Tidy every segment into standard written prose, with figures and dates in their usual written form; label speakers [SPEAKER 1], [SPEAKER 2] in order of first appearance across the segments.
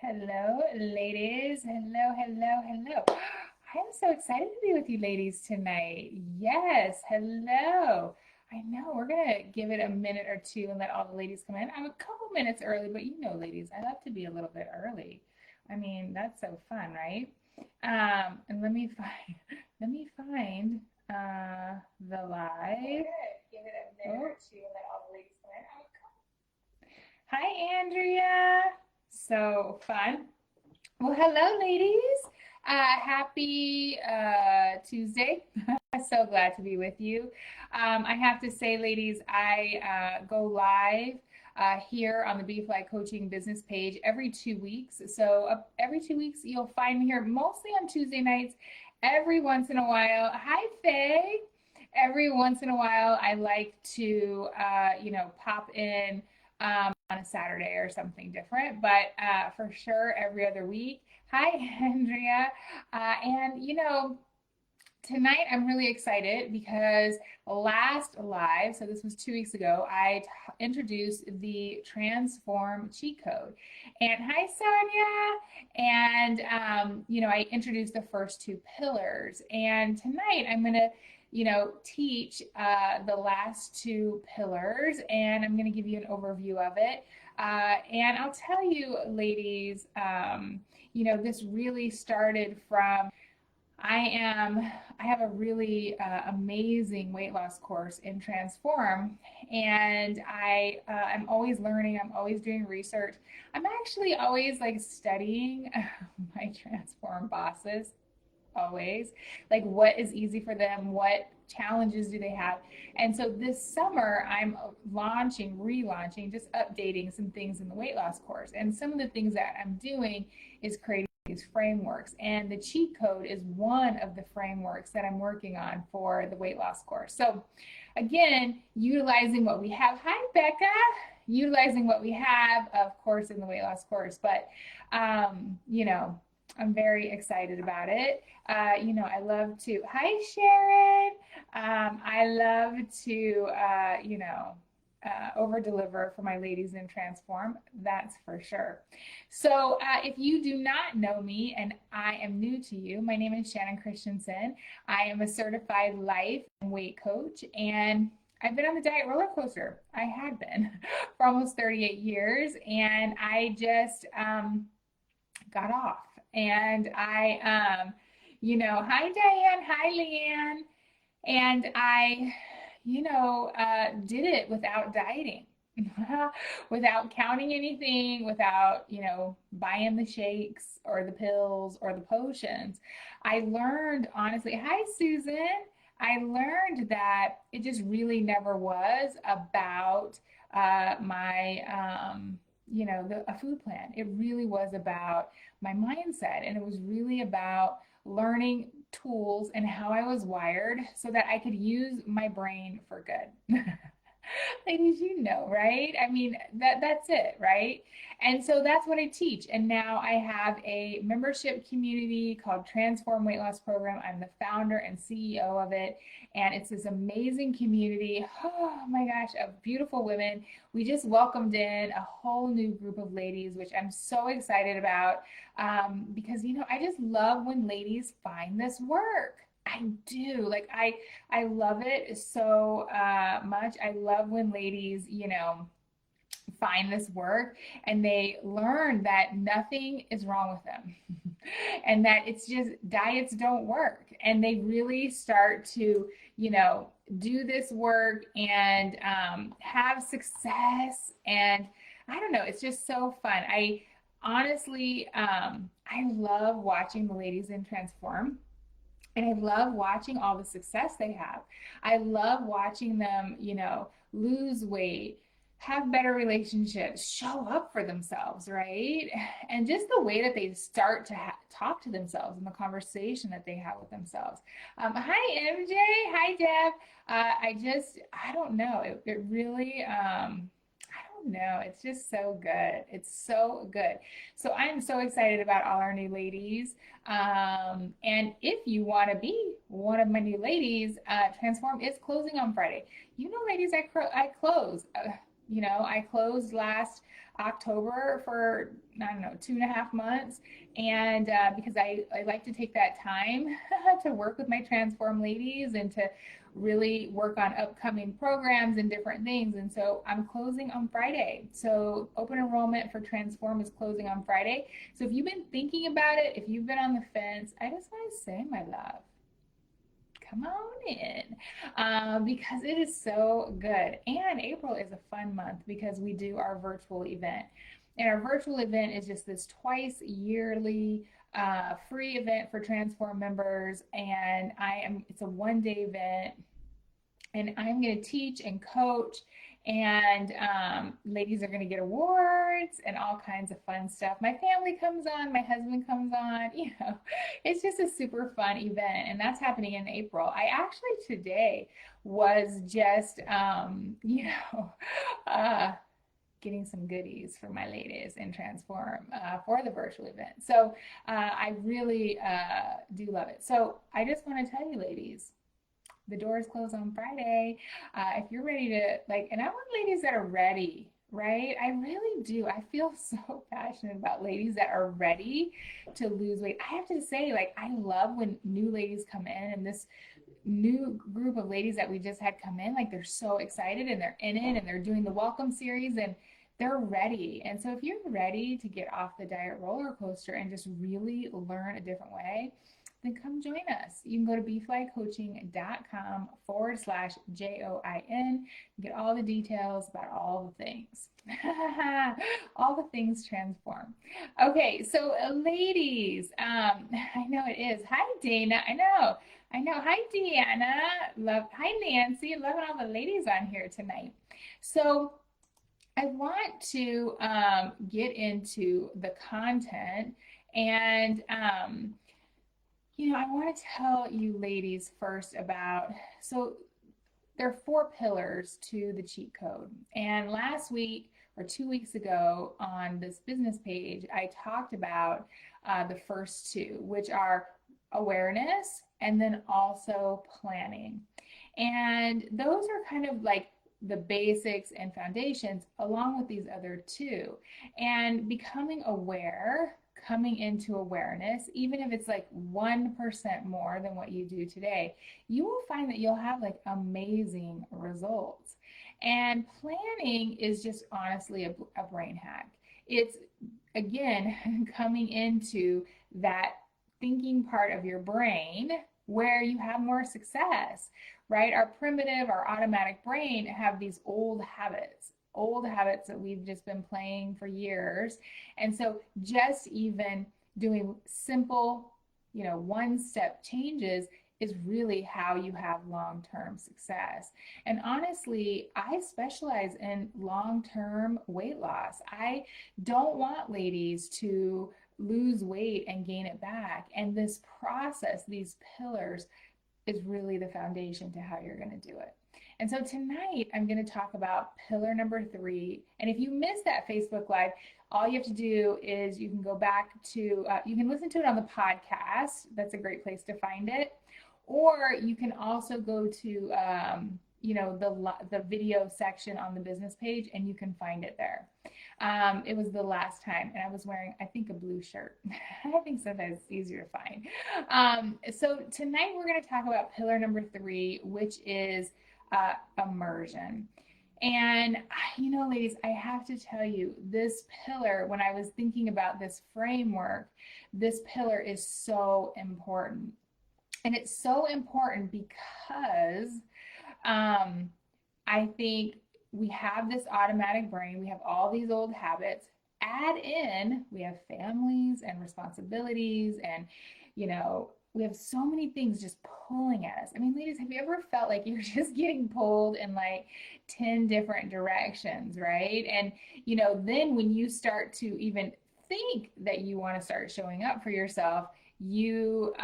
[SPEAKER 1] Hello, ladies. Hello, hello, hello. I am so excited to be with you ladies tonight. Yes, hello. I know we're gonna give it a minute or two and let all the ladies come in. I'm a couple minutes early, but you know, ladies, I love to be a little bit early. I mean, that's so fun, right? And let me find let me find the live. Give it a minute or two and let all the ladies come in. Hi, Andrea. So fun. Well, hello, ladies. Happy Tuesday. So glad to be with you. I have to say, ladies, I go live here on the Be Fly Coaching business page every 2 weeks. So every 2 weeks, you'll find me here mostly on Tuesday nights. Every once in a while, hi, Faye. Every once in a while, I like to, pop in on a Saturday or something different, but for sure every other week. Hi, Andrea. Tonight I'm really excited because last live, so this was 2 weeks ago, I introduced the Transform cheat code. And hi, Sonia. And, I introduced the first two pillars. And tonight I'm going to teach the last two pillars, and I'm going to give you an overview of it. And I'll tell you, ladies, this really started from I have a really amazing weight loss course in Transform, and I'm always learning. I'm always doing research. I'm actually always like studying my Transform bosses, always like what is easy for them, what challenges do they have. And so this summer I'm relaunching, just updating some things in the weight loss course. And some of the things that I'm doing is creating these frameworks, and the cheat code is one of the frameworks that I'm working on for the weight loss course. So again, utilizing what we have. Hi, Becca. Utilizing what we have, of course, in the weight loss course, but I'm very excited about it. I love to, hi, Sharon. I love to, over deliver for my ladies in Transform, that's for sure. So, if you do not know me and I am new to you, my name is Shannon Christensen. I am a certified life and weight coach, and I've been on the diet roller coaster. I had been for almost 38 years, and I just got off. And hi, Diane, hi, Leanne. And I, did it without dieting, without counting anything, without, buying the shakes or the pills or the potions. I learned, honestly, hi, Susan. I learned that it just really never was about my, a food plan. It really was about my mindset, and it was really about learning tools and how I was wired so that I could use my brain for good. Ladies, right? I mean, that's it, right? And so that's what I teach. And now I have a membership community called Transform Weight Loss Program. I'm the founder and CEO of it. And it's this amazing community. Oh my gosh, of beautiful women. We just welcomed in a whole new group of ladies, which I'm so excited about, because I just love when ladies find this work. I do. Like I love it so much. I love when ladies, find this work and they learn that nothing is wrong with them and that it's just diets don't work, and they really start to, do this work and have success. And I don't know, it's just so fun. I honestly, I love watching the ladies in Transform, and I love watching all the success they have. I love watching them, lose weight, have better relationships, show up for themselves, right? And just the way that they start to talk to themselves and the conversation that they have with themselves. Hi, MJ. Hi, Deb. I don't know. It really, I don't know. It's just so good. It's so good. So I'm so excited about all our new ladies. And if you want to be one of my new ladies, Transform is closing on Friday. Ladies, I close. You know, I closed last October for, I don't know, 2.5 months. And because I like to take that time to work with my Transform ladies and to really work on upcoming programs and different things. And so I'm closing on Friday. So open enrollment for Transform is closing on Friday. So if you've been thinking about it, if you've been on the fence, I just want to say, my love, come on in, because it is so good. And April is a fun month because we do our virtual event. And our virtual event is just this twice yearly free event for Transform members. And it's a 1 day event, and I'm going to teach and coach, and ladies are going to get awards and all kinds of fun stuff. My family comes on, my husband comes on, you know, it's just a super fun event, and that's happening in April. I actually today was just, you know, getting some goodies for my ladies in Transform for the virtual event. So I really do love it. So I just want to tell you, ladies, the doors close on Friday. If you're ready to, like, and I want ladies that are ready, right? I really do. I feel so passionate about ladies that are ready to lose weight. I have to say, like, I love when new ladies come in, and this new group of ladies that we just had come in, like, they're so excited and they're in it and they're doing the welcome series and they're ready. And so if you're ready to get off the diet roller coaster and just really learn a different way, then come join us. You can go to beeflycoaching.com/JOIN. Get all the details about all the things. All the things Transform. Okay, so ladies, I know it is. Hi, Dana. I know. Hi, Deanna. Hi, Nancy. Loving all the ladies on here tonight. So I want to get into the content, and you know, I want to tell you ladies first about, so there are 4 pillars to the cheat code. And last week or 2 weeks ago on this business page, I talked about the first 2, which are awareness and then also planning. And those are kind of like the basics and foundations along with these other 2. And becoming aware, coming into awareness, even if it's like 1% more than what you do today, you will find that you'll have like amazing results. And planning is just honestly a brain hack. It's, again, coming into that thinking part of your brain where you have more success, right? Our primitive, our automatic brain have these old habits that we've just been playing for years. And so just even doing simple, you know, 1-step changes is really how you have long-term success. And honestly, I specialize in long-term weight loss. I don't want ladies to lose weight and gain it back. And this process, these pillars, is really the foundation to how you're going to do it. And so tonight I'm going to talk about pillar number 3. And if you missed that Facebook Live, all you have to do is you can go back to, you can listen to it on the podcast. That's a great place to find it. Or you can also go to, you know, the video section on the business page, and you can find it there. It was the last time, and I was wearing, I think, a blue shirt. I think sometimes it's easier to find. So tonight we're going to talk about pillar number 3, which is immersion. And, you know, ladies, I have to tell you, this pillar, when I was thinking about this framework, this pillar is so important. And it's so important because I think we have this automatic brain, we have all these old habits. Add in, we have families and responsibilities, and, you know, we have so many things just pulling at us. I mean, ladies, have you ever felt like you're just getting pulled in like 10 different directions, right? And, you know, then when you start to even think that you want to start showing up for yourself, you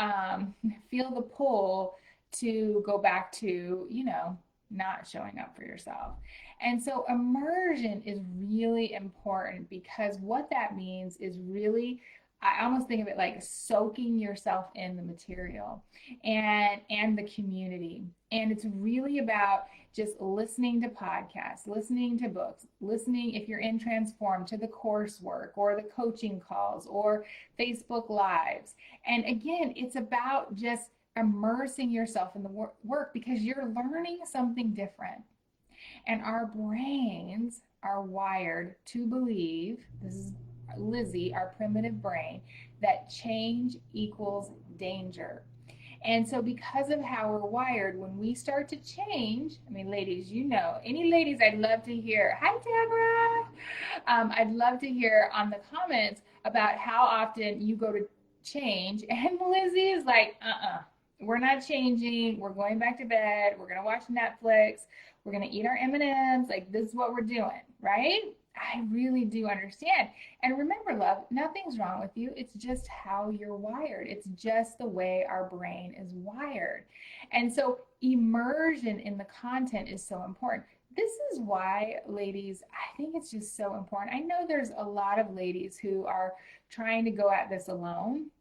[SPEAKER 1] feel the pull to go back to, you know, not showing up for yourself. And so immersion is really important, because what that means is really, I almost think of it like soaking yourself in the material and the community. And it's really about just listening to podcasts, listening to books, listening if you're in Transform to the coursework or the coaching calls or Facebook Lives. And again, it's about just immersing yourself in the work because you're learning something different. And our brains are wired to believe, this is Lizzie, our primitive brain, that change equals danger. And so, because of how we're wired, when we start to change, I mean, ladies, you know, any ladies, I'd love to hear. Hi, Deborah. I'd love to hear on the comments about how often you go to change. And Lizzie is like, we're not changing. We're going back to bed. We're going to watch Netflix. We're going to eat our M&Ms. Like, this is what we're doing, right? I really do understand. And remember, love, nothing's wrong with you. It's just how you're wired. It's just the way our brain is wired. And so immersion in the content is so important. This is why, ladies, I think it's just so important. I know there's a lot of ladies who are trying to go at this alone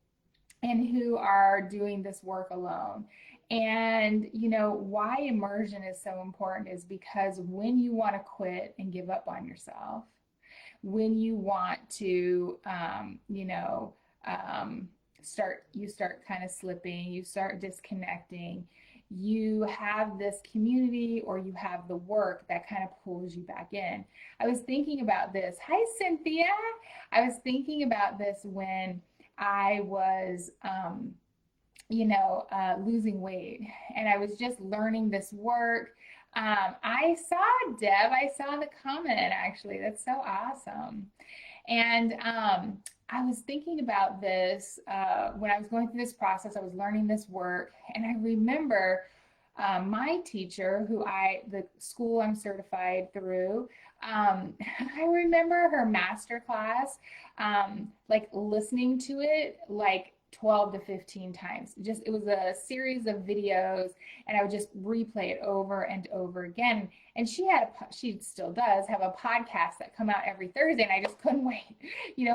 [SPEAKER 1] and who are doing this work alone. And you know why immersion is so important is because when you want to quit and give up on yourself, when you want to, start kind of slipping, you start disconnecting, you have this community or you have the work that kind of pulls you back in. I was thinking about this. Hi, Cynthia. I was thinking about this when I was, losing weight and I was just learning this work. I saw Deb, I saw the comment actually. That's so awesome. And I was thinking about this when I was going through this process. I was learning this work, and I remember my teacher, the school I'm certified through, I remember her master class, like listening to it like 12 to 15 times. Just it was a series of videos, and I would just replay it over and over again. And she still does have a podcast that come out every Thursday, and I just couldn't wait,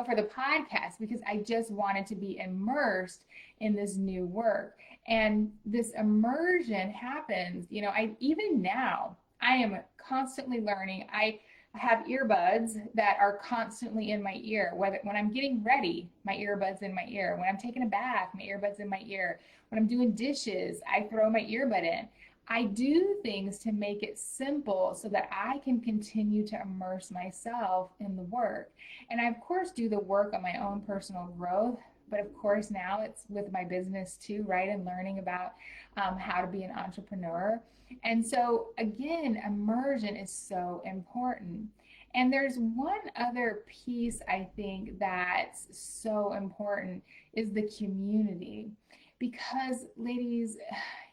[SPEAKER 1] for the podcast because I just wanted to be immersed in this new work. And this immersion happens, even now, I am constantly learning. I have earbuds that are constantly in my ear. When I'm getting ready, my earbuds in my ear. When I'm taking a bath, my earbuds in my ear. When I'm doing dishes, I throw my earbud in. I do things to make it simple so that I can continue to immerse myself in the work. And I, of course, do the work on my own personal growth. But of course, now it's with my business too, right? And learning about how to be an entrepreneur. And so, again, immersion is so important. And there's one other piece I think that's so important is the community. Because, ladies,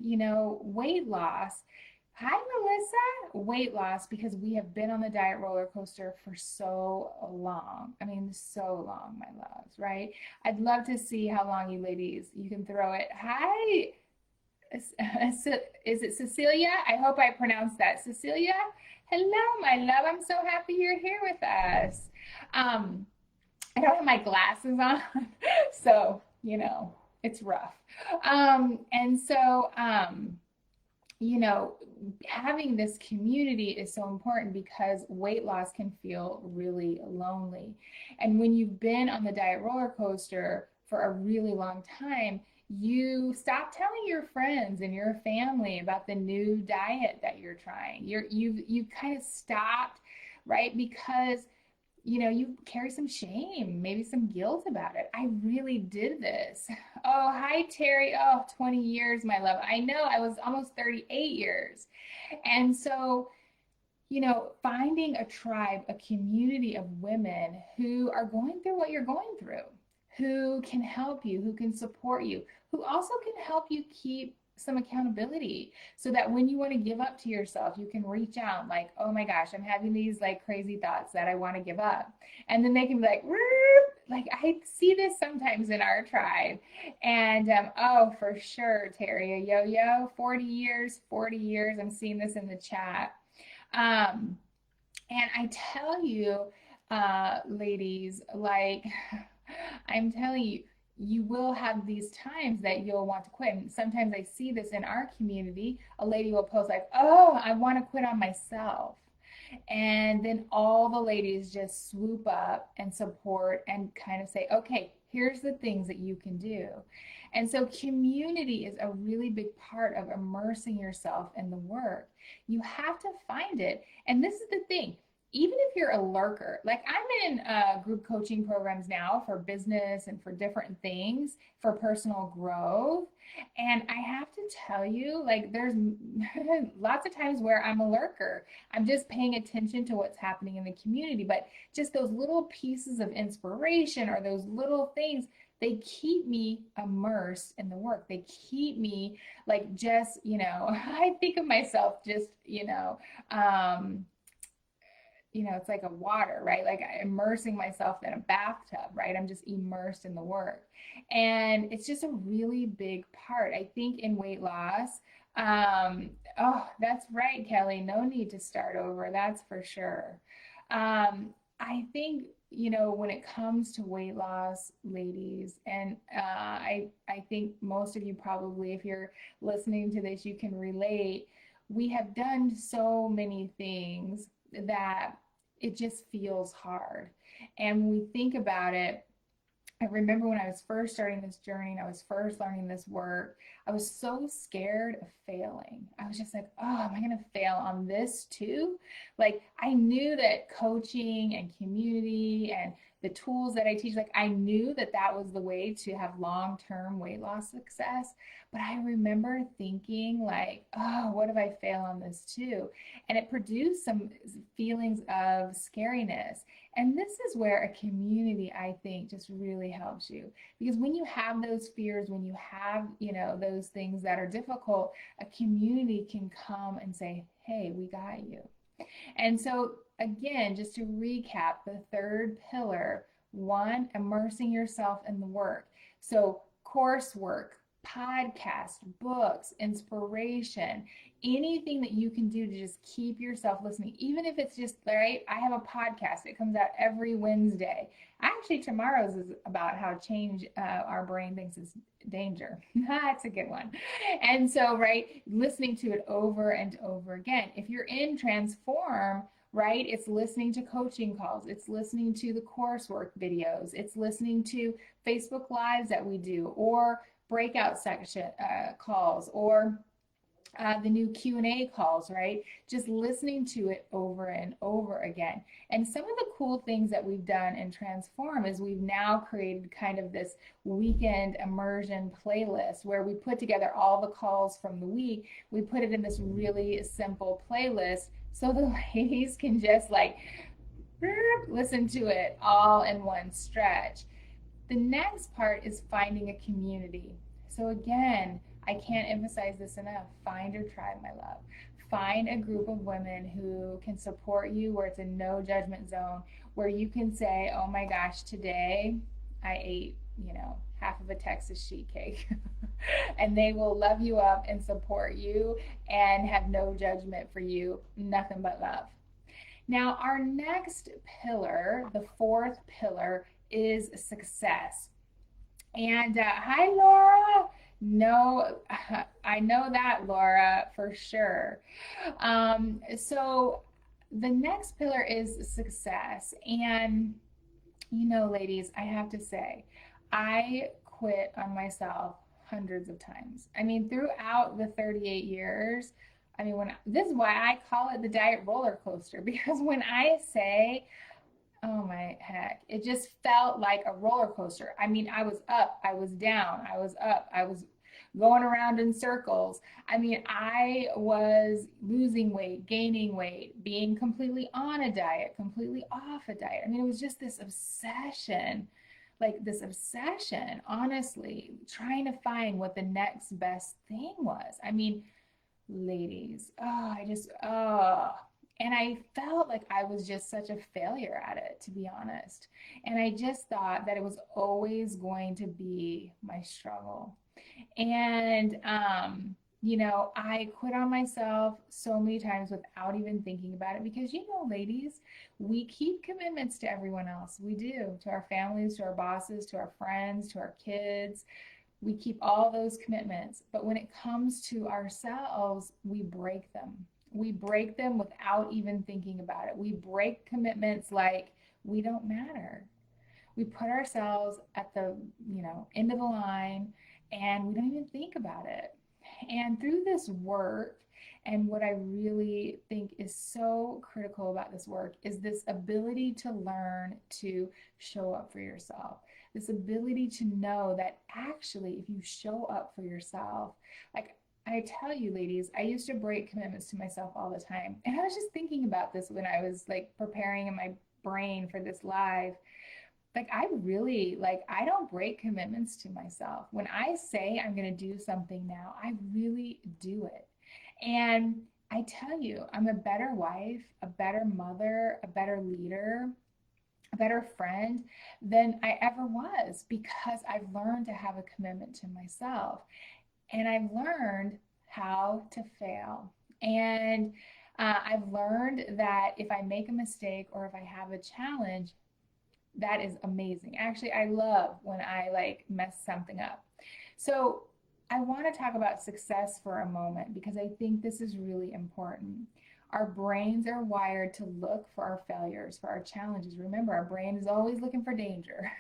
[SPEAKER 1] weight loss. Hi, Melissa. Weight loss because we have been on the diet roller coaster for so long. I mean, so long, my loves, right? I'd love to see how long you can throw it. Hi, is it Cecilia? I hope I pronounced that. Cecilia, hello, my love. I'm so happy you're here with us. I don't have my glasses on, so, it's rough. And so, having this community is so important because weight loss can feel really lonely. And when you've been on the diet roller coaster for a really long time, you stop telling your friends and your family about the new diet that you're trying. You've kind of stopped, right? Because you carry some shame, maybe some guilt about it. I really did this. Oh, hi, Terry. Oh, 20 years, my love. I know, I was almost 38 years. And so, finding a tribe, a community of women who are going through what you're going through, who can help you, who can support you, who also can help you keep some accountability so that when you want to give up to yourself, you can reach out like, oh my gosh, I'm having these like crazy thoughts that I want to give up. And then they can be like I see this sometimes in our tribe. And oh, for sure, Terry, a yo-yo, 40 years. I'm seeing this in the chat. And I tell you, ladies, like I'm telling you, you will have these times that you'll want to quit. And sometimes I see this in our community. A lady will post like, "Oh, I want to quit on myself." And then all the ladies just swoop up and support and kind of say, okay, here's the things that you can do. And so community is a really big part of immersing yourself in the work. You have to find it. And this is the thing. Even if you're a lurker, like I'm in group coaching programs now for business and for different things for personal growth. And I have to tell you, like, there's lots of times where I'm a lurker. I'm just paying attention to what's happening in the community, but just those little pieces of inspiration or those little things, they keep me immersed in the work. They keep me like just, I think of myself just, it's like a water, right? Like immersing myself in a bathtub, right? I'm just immersed in the work. And it's just a really big part. I think in weight loss, oh, that's right, Kelly. No need to start over. That's for sure. I think, when it comes to weight loss, ladies, and I think most of you probably, if you're listening to this, you can relate. We have done so many things that it just feels hard. And when we think about it, I remember when I was first starting this journey and I was first learning this work, I was so scared of failing. I was just like, oh, am I going to fail on this too? Like, I knew that coaching and community and the tools that I teach, like, I knew that that was the way to have long term weight loss success. But I remember thinking, like, oh, what if I fail on this too? And it produced some feelings of scariness. And this is where a community, I think, just really helps you. Because when you have those fears, when you have, those things that are difficult, a community can come and say, hey, we got you. And so, again, just to recap, the third pillar, one, immersing yourself in the work. So, coursework, podcast, books, inspiration, anything that you can do to just keep yourself listening, even if it's just, right? I have a podcast, it comes out every Wednesday. Actually, tomorrow's is about how change our brain thinks is danger. That's a good one. And so, right, listening to it over and over again. If you're in Transform, right, it's listening to coaching calls, it's listening to the coursework videos, it's listening to Facebook Lives that we do, or breakout section calls, or the new Q&A calls, right? Just listening to it over and over again. And some of the cool things that we've done in Transform is we've now created kind of this weekend immersion playlist where we put together all the calls from the week. We put it in this really simple playlist so the ladies can just like listen to it all in one stretch. The next part is finding a community. So again, I can't emphasize this enough. Find your tribe, my love. Find a group of women who can support you, where it's a no judgment zone, where you can say, oh my gosh, today I ate, half of a Texas sheet cake. And they will love you up and support you and have no judgment for you, nothing but love. Now, our next pillar, the fourth pillar, is success. And hi, Laura. No, I know that, Laura, for sure. So the next pillar is success. And, ladies, I have to say, I quit on myself hundreds of times. I mean, throughout the 38 years, I mean, this is why I call it the diet roller coaster, because when I say, oh my heck, it just felt like a roller coaster. I mean, I was up, I was down, I was up, I was going around in circles. I mean, I was losing weight, gaining weight, being completely on a diet, completely off a diet. I mean, it was just this obsession, like this obsession, honestly, trying to find what the next best thing was. I mean, ladies, and I felt like I was just such a failure at it, to be honest. And I just thought that it was always going to be my struggle. And I quit on myself so many times without even thinking about it because, ladies, we keep commitments to everyone else. We do, to our families, to our bosses, to our friends, to our kids. We keep all those commitments. But when it comes to ourselves, we break them. We break them without even thinking about it. We break commitments like we don't matter. We put ourselves at the, end of the line and we don't even think about it. And through this work, and what I really think is so critical about this work is this ability to learn to show up for yourself. This ability to know that actually, if you show up for yourself, like I tell you, ladies, I used to break commitments to myself all the time. And I was just thinking about this when I was like preparing in my brain for this live. Like I really like I don't break commitments to myself. When I say I'm going to do something now, I really do it. And I tell you, I'm a better wife, a better mother, a better leader, a better friend than I ever was because I've learned to have a commitment to myself. And I've learned how to fail. And I've learned that if I make a mistake or if I have a challenge, that is amazing. Actually, I love when I like mess something up. So, I want to talk about success for a moment because I think this is really important. Our brains are wired to look for our failures, for our challenges. Remember, our brain is always looking for danger.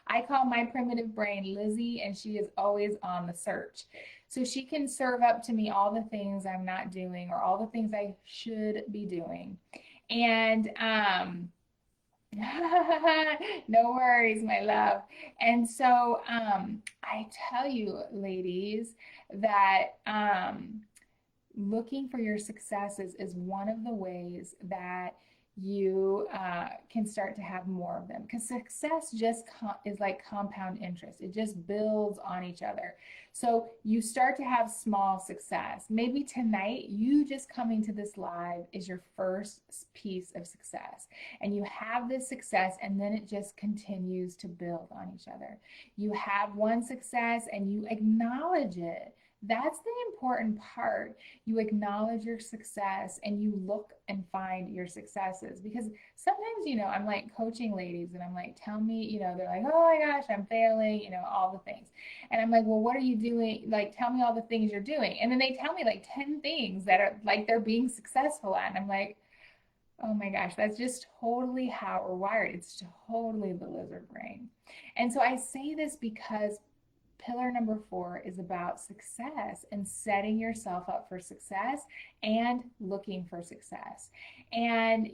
[SPEAKER 1] I call my primitive brain Lizzie, and she is always on the search. So she can serve up to me all the things I'm not doing or all the things I should be doing. And no worries, my love. And so I tell you, ladies, that looking for your successes is one of the ways that you can start to have more of them because success just is like compound interest. It just builds on each other. So you start to have small success. Maybe tonight you just coming to this live is your first piece of success, and you have this success and then it just continues to build on each other. You have one success and you acknowledge it. That's the important part. You acknowledge your success and you look and find your successes because sometimes, I'm like coaching ladies and I'm like, tell me, they're like, oh my gosh, I'm failing, all the things. And I'm like, well, what are you doing? Like, tell me all the things you're doing. And then they tell me like 10 things that are like they're being successful at. And I'm like, oh my gosh, that's just totally how we're wired. It's totally the lizard brain. And so I say this because pillar number 4 is about success and setting yourself up for success and looking for success. And,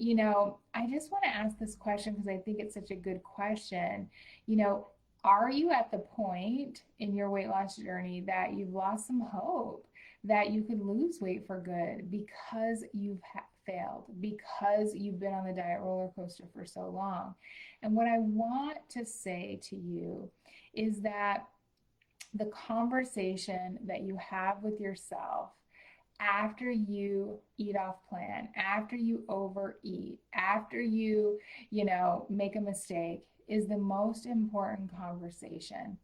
[SPEAKER 1] I just want to ask this question because I think it's such a good question. You know, are you at the point in your weight loss journey that you've lost some hope that you could lose weight for good because you've failed, because you've been on the diet roller coaster for so long? And what I want to say to you is that the conversation that you have with yourself after you eat off plan, after you overeat, after you make a mistake is the most important conversation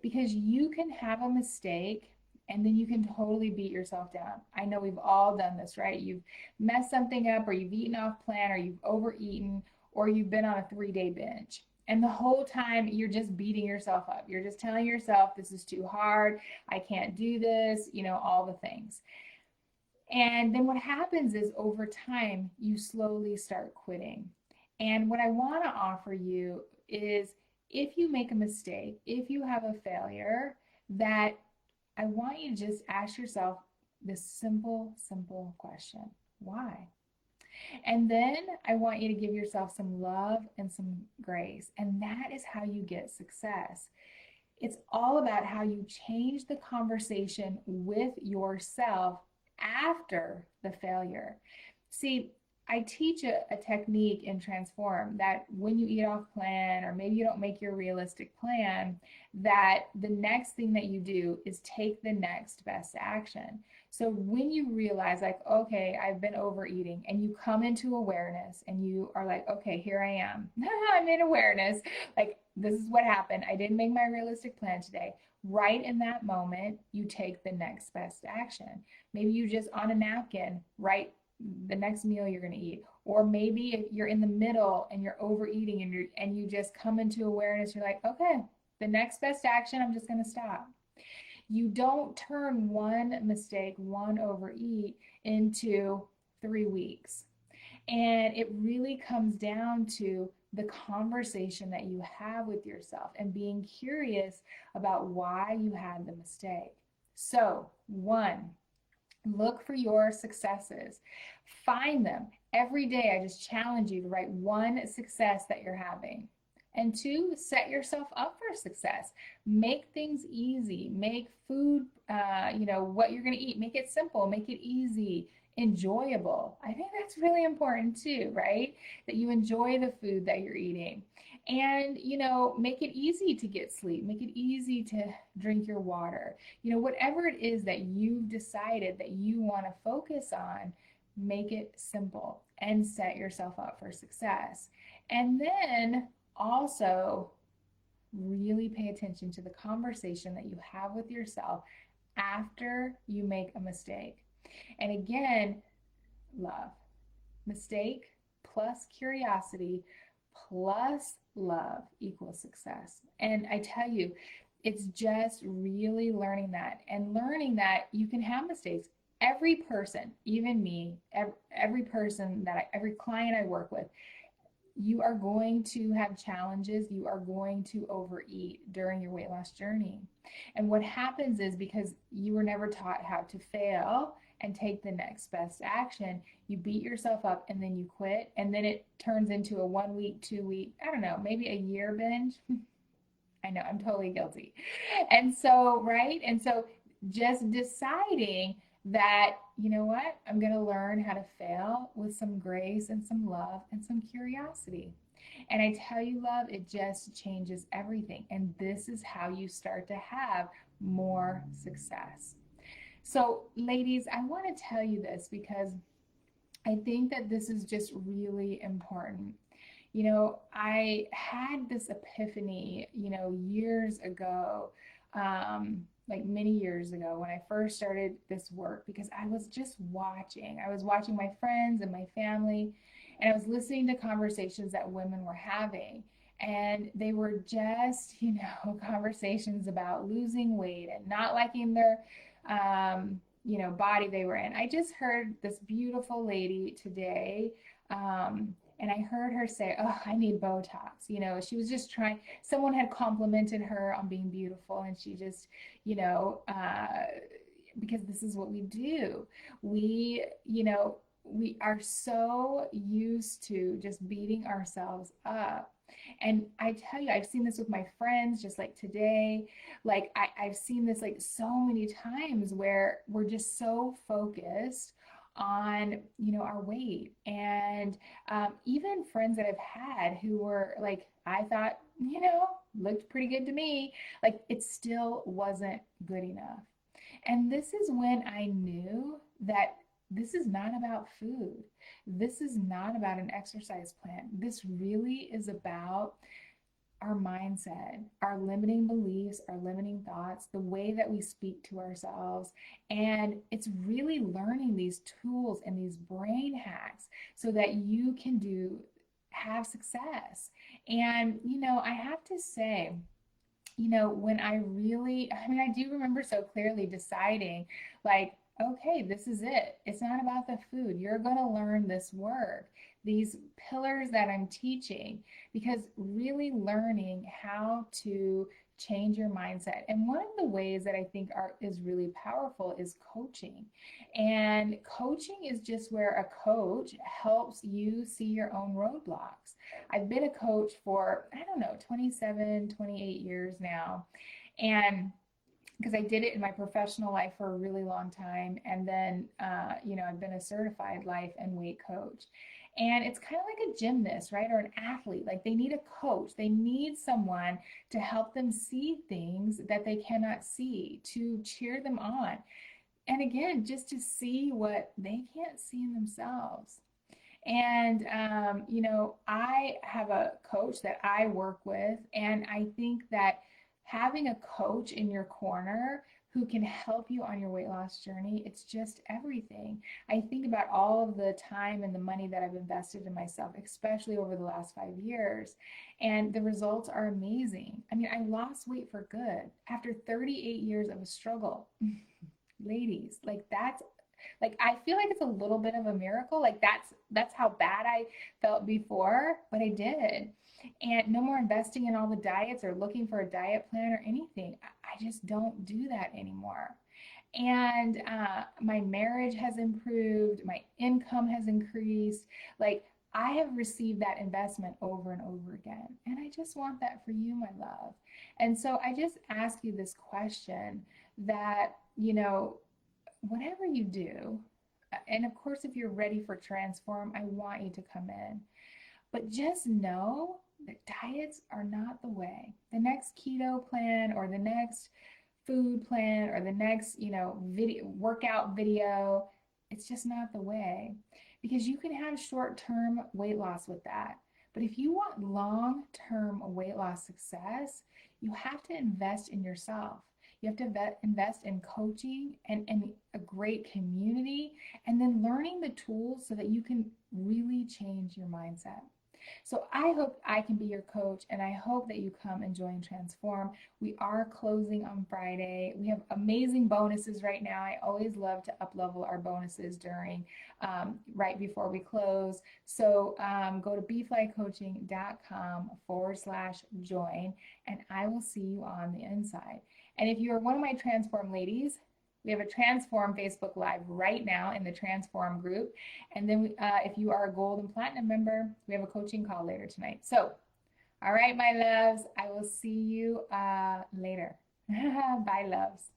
[SPEAKER 1] because you can have a mistake and then you can totally beat yourself down. I know we've all done this, right? You've messed something up or you've eaten off plan or you've overeaten or you've been on a 3-day binge. And the whole time you're just beating yourself up. You're just telling yourself, this is too hard. I can't do this, all the things. And then what happens is over time, you slowly start quitting. And what I want to offer you is if you make a mistake, if you have a failure, that I want you to just ask yourself this simple, simple question: why? And then I want you to give yourself some love and some grace. And that is how you get success. It's all about how you change the conversation with yourself after the failure. See, I teach a technique in Transform that when you eat off plan or maybe you don't make your realistic plan, that the next thing that you do is take the next best action. So when you realize like, okay, I've been overeating, and you come into awareness and you are like, okay, here I am. I'm in awareness. Like this is what happened. I didn't make my realistic plan today. Right in that moment, you take the next best action. Maybe you just on a napkin write the next meal you're going to eat. Or maybe if you're in the middle and you're overeating and you just come into awareness, you're like, okay, the next best action, I'm just going to stop. You don't turn one mistake, one overeat into 3 weeks. And it really comes down to the conversation that you have with yourself and being curious about why you had the mistake. So, one, look for your successes. Find them. Every day, I just challenge you to write one success that you're having. And two, set yourself up for success. Make things easy. Make food, what you're going to eat, make it simple, make it easy, enjoyable. I think that's really important too, right? That you enjoy the food that you're eating. And, make it easy to get sleep, make it easy to drink your water. Whatever it is that you've decided that you want to focus on, make it simple and set yourself up for success. And then also really pay attention to the conversation that you have with yourself after you make a mistake. And again, love. Mistake plus curiosity plus love equals success. And I tell you, it's just really learning that and learning that you can have mistakes. Every person, even me, every person every client I work with, you are going to have challenges. You are going to overeat during your weight loss journey. And what happens is because you were never taught how to fail and take the next best action, you beat yourself up and then you quit. And then it turns into a 1 week, 2 week, I don't know, maybe a year binge. I know, I'm totally guilty. And so, right? And so just deciding that, you know what, I'm going to learn how to fail with some grace and some love and some curiosity. And I tell you, love, it just changes everything. And this is how you start to have more success. So, ladies, I want to tell you this because I think that this is just really important. I had this epiphany, years ago, like many years ago when I first started this work, because I was just watching. I was watching my friends and my family, and I was listening to conversations that women were having. And they were just, conversations about losing weight and not liking their, body they were in. I just heard this beautiful lady today. And I heard her say, "Oh, I need Botox." She was just trying, someone had complimented her on being beautiful, and she just, because this is what we do. We are so used to just beating ourselves up. And I tell you, I've seen this with my friends, just like today. Like I've seen this like so many times where we're just so focused on our weight. And even friends that I've had who were like, I thought looked pretty good to me, like it still wasn't good enough. And this is when I knew that this is not about food. This is not about an exercise plan. This really is about our mindset, our limiting beliefs, our limiting thoughts, the way that we speak to ourselves. And it's really learning these tools and these brain hacks so that you can have success. And, I have to say, when I do remember so clearly deciding, like, okay, this is it. It's not about the food. You're going to learn this work, these pillars that I'm teaching, because really learning how to change your mindset. And one of the ways that I think is really powerful is coaching. And coaching is just where a coach helps you see your own roadblocks. I've been a coach for, I don't know, 27, 28 years now. And because I did it in my professional life for a really long time. And then, I've been a certified life and weight coach. And it's kind of like a gymnast, right? Or an athlete. Like they need a coach. They need someone to help them see things that they cannot see, to cheer them on. And again, just to see what they can't see in themselves. And, I have a coach that I work with, and I think that having a coach in your corner who can help you on your weight loss journey, it's just everything. I think about all of the time and the money that I've invested in myself, especially over the last 5 years, and the results are amazing. I mean, I lost weight for good after 38 years of a struggle. Ladies, like that's like I feel like it's a little bit of a miracle. Like that's how bad I felt before, but I did. And no more investing in all the diets or looking for a diet plan or anything. I just don't do that anymore. And my marriage has improved, my income has increased. Like I have received that investment over and over again. And I just want that for you, my love. And so I just ask you this question that, whatever you do, and of course, if you're ready for transform, I want you to come in. But just know that diets are not the way. The next keto plan or the next food plan or the next, video workout video, it's just not the way. Because you can have short-term weight loss with that. But if you want long-term weight loss success, you have to invest in yourself. You have to invest in coaching and a great community, and then learning the tools so that you can really change your mindset. So I hope I can be your coach, and I hope that you come and join Transform. We are closing on Friday. We have amazing bonuses right now. I always love to up-level our bonuses during right before we close. So go to bflycoaching.com/join, and I will see you on the inside. And if you are one of my Transform ladies, we have a Transform Facebook Live right now in the Transform group. And then if you are a Gold and Platinum member, we have a coaching call later tonight. So, all right, my loves, I will see you later. Bye, loves.